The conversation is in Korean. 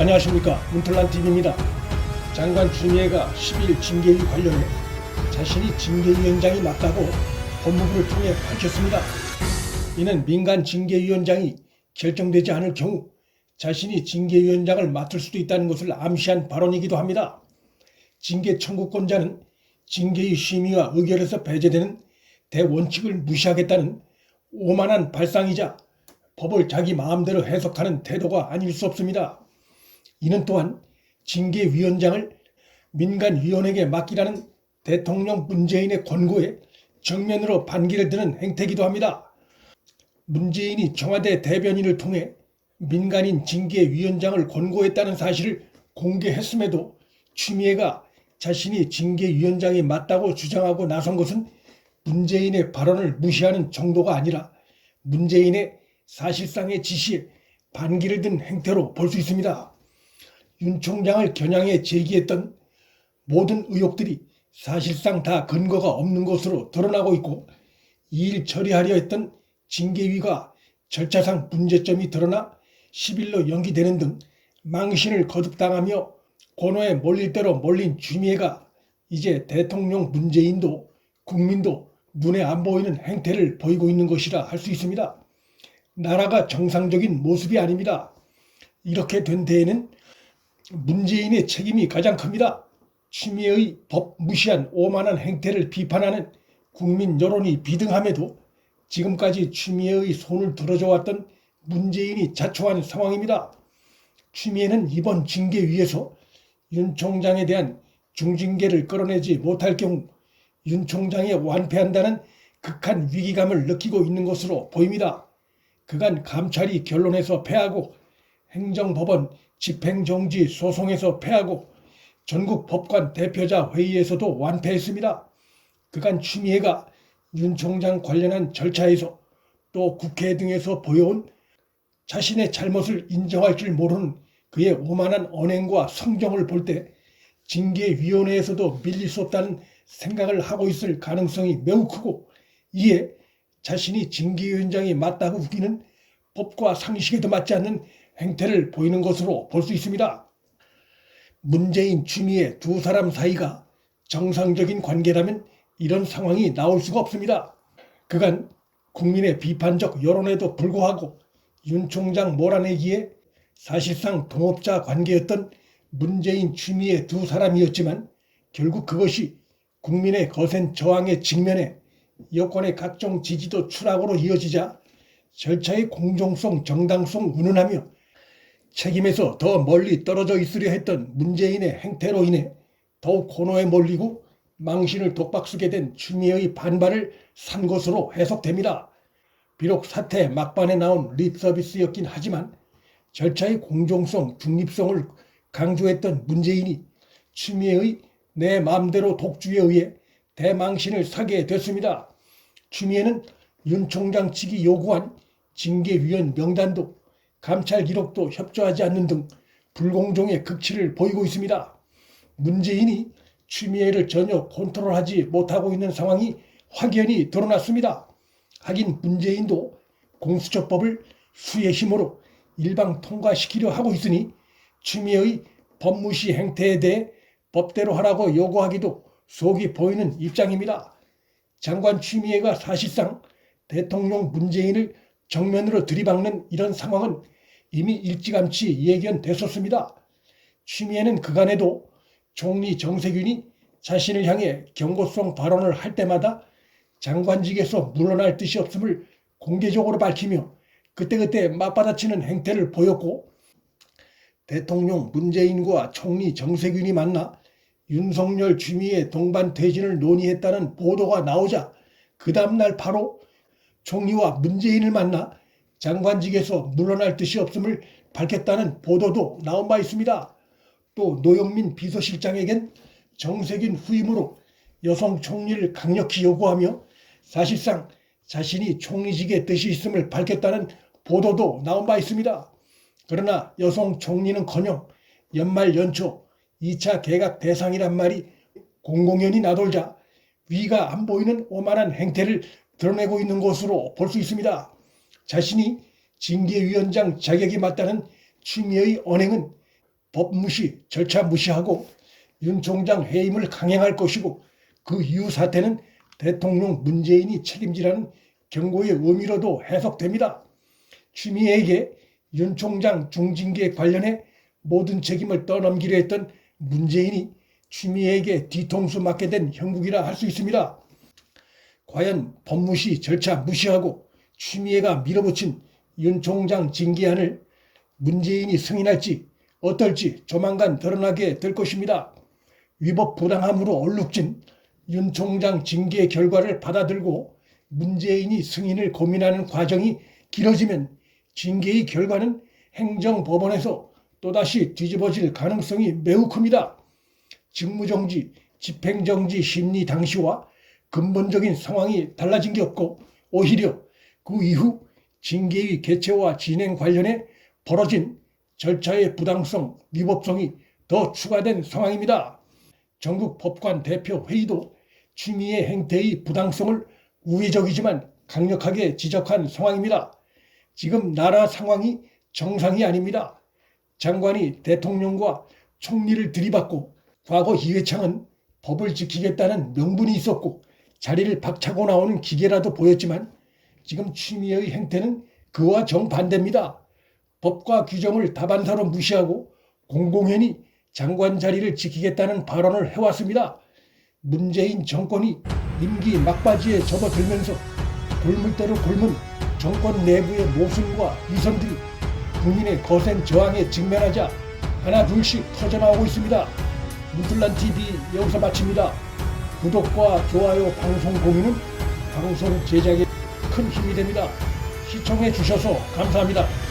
안녕하십니까, 문틀란TV입니다. 장관 추미애가 10일 징계위 관련해 자신이 징계위원장이 맞다고 법무부를 통해 밝혔습니다. 이는 민간 징계위원장이 결정되지 않을 경우 자신이 징계위원장을 맡을 수도 있다는 것을 암시한 발언이기도 합니다. 징계 청구권자는 징계위 심의와 의결에서 배제되는 대원칙을 무시하겠다는 오만한 발상이자 법을 자기 마음대로 해석하는 태도가 아닐 수 없습니다. 이는 또한 징계위원장을 민간위원에게 맡기라는 대통령 문재인의 권고에 정면으로 반기를 드는 행태이기도 합니다. 문재인이 청와대 대변인을 통해 민간인 징계위원장을 권고했다는 사실을 공개했음에도 추미애가 자신이 징계위원장이 맞다고 주장하고 나선 것은 문재인의 발언을 무시하는 정도가 아니라 문재인의 사실상의 지시에 반기를 든 행태로 볼 수 있습니다. 윤 총장을 겨냥해 제기했던 모든 의혹들이 사실상 다 근거가 없는 것으로 드러나고 있고, 이 일 처리하려 했던 징계위가 절차상 문제점이 드러나 10일로 연기되는 등 망신을 거듭당하며 권오에 몰릴 대로 몰린 추미애가 이제 대통령 문재인도 국민도 눈에 안 보이는 행태를 보이고 있는 것이라 할 수 있습니다. 나라가 정상적인 모습이 아닙니다. 이렇게 된 데에는 문재인의 책임이 가장 큽니다. 추미애의 법 무시한 오만한 행태를 비판하는 국민 여론이 비등함에도 지금까지 추미애의 손을 들어줘 왔던 문재인이 자초한 상황입니다. 추미애는 이번 징계위에서 윤 총장에 대한 중징계를 끌어내지 못할 경우 윤 총장에 완패한다는 극한 위기감을 느끼고 있는 것으로 보입니다. 그간 감찰이 결론에서 패하고 행정법원 집행정지 소송에서 패하고 전국 법관 대표자 회의에서도 완패했습니다. 그간 추미애가 윤 총장 관련한 절차에서 또 국회 등에서 보여온 자신의 잘못을 인정할 줄 모르는 그의 오만한 언행과 성정을 볼 때 징계위원회에서도 밀릴 수 없다는 생각을 하고 있을 가능성이 매우 크고, 이에 자신이 징계위원장이 맞다고 우기는 법과 상식에도 맞지 않는 행태를 보이는 것으로 볼 수 있습니다. 문재인, 추미애 두 사람 사이가 정상적인 관계라면 이런 상황이 나올 수가 없습니다. 그간 국민의 비판적 여론에도 불구하고 윤 총장 몰아내기에 사실상 동업자 관계였던 문재인, 추미애 두 사람이었지만 결국 그것이 국민의 거센 저항에 직면해 여권의 각종 지지도 추락으로 이어지자 절차의 공정성, 정당성 운운하며 책임에서 더 멀리 떨어져 있으려 했던 문재인의 행태로 인해 더욱 고노에 몰리고 망신을 독박쓰게 된 추미애의 반발을 산 것으로 해석됩니다. 비록 사태 막판에 나온 립서비스였긴 하지만 절차의 공정성, 중립성을 강조했던 문재인이 추미애의 내 마음대로 독주에 의해 대망신을 사게 됐습니다. 추미애는 윤 총장 측이 요구한 징계위원 명단도 감찰 기록도 협조하지 않는 등 불공정의 극치를 보이고 있습니다. 문재인이 추미애를 전혀 컨트롤하지 못하고 있는 상황이 확연히 드러났습니다. 하긴 문재인도 공수처법을 수의 힘으로 일방 통과시키려 하고 있으니 추미애의 법무시 행태에 대해 법대로 하라고 요구하기도 속이 보이는 입장입니다. 장관 추미애가 사실상 대통령 문재인을 정면으로 들이박는 이런 상황은 이미 일찌감치 예견됐었습니다. 추미애는 그간에도 총리 정세균이 자신을 향해 경고성 발언을 할 때마다 장관직에서 물러날 뜻이 없음을 공개적으로 밝히며 그때그때 맞받아치는 행태를 보였고, 대통령 문재인과 총리 정세균이 만나 윤석열 추미애 동반 퇴진을 논의했다는 보도가 나오자 그 다음날 바로 총리와 문재인을 만나 장관직에서 물러날 뜻이 없음을 밝혔다는 보도도 나온 바 있습니다. 또 노영민 비서실장에겐 정세균 후임으로 여성 총리를 강력히 요구하며 사실상 자신이 총리직의 뜻이 있음을 밝혔다는 보도도 나온 바 있습니다. 그러나 여성 총리는커녕 연말 연초 2차 개각 대상이란 말이 공공연히 나돌자 위가 안 보이는 오만한 행태를 드러내고 있는 것으로 볼 수 있습니다. 자신이 징계위원장 자격이 맞다는 추미애의 언행은 법 무시, 절차 무시하고 윤 총장 해임을 강행할 것이고 그 이후 사태는 대통령 문재인이 책임지라는 경고의 의미로도 해석됩니다. 추미애에게 윤 총장 중징계 관련해 모든 책임을 떠넘기려 했던 문재인이 추미애에게 뒤통수 맞게 된 형국이라 할 수 있습니다. 과연 법무시 절차 무시하고 추미애가 밀어붙인 윤 총장 징계안을 문재인이 승인할지 어떨지 조만간 드러나게 될 것입니다. 위법 부당함으로 얼룩진 윤 총장 징계 결과를 받아들고 문재인이 승인을 고민하는 과정이 길어지면 징계의 결과는 행정법원에서 또다시 뒤집어질 가능성이 매우 큽니다. 직무정지, 집행정지 심리 당시와 근본적인 상황이 달라진 게 없고 오히려 그 이후 징계의 개최와 진행 관련해 벌어진 절차의 부당성, 위법성이 더 추가된 상황입니다. 전국 법관 대표 회의도 추미애 행태의 부당성을 우회적이지만 강력하게 지적한 상황입니다. 지금 나라 상황이 정상이 아닙니다. 장관이 대통령과 총리를 들이받고 과거 이회창은 법을 지키겠다는 명분이 있었고 자리를 박차고 나오는 기계라도 보였지만 지금 추미애의 행태는 그와 정반대입니다. 법과 규정을 다반사로 무시하고 공공연히 장관 자리를 지키겠다는 발언을 해왔습니다. 문재인 정권이 임기 막바지에 접어들면서 골물대로 골문 정권 내부의 모순과 위선들이 국민의 거센 저항에 직면하자 하나 둘씩 터져나오고 있습니다. 무술란TV 여기서 마칩니다. 구독과 좋아요, 방송 공유는 방송 제작에 큰 힘이 됩니다. 시청해 주셔서 감사합니다.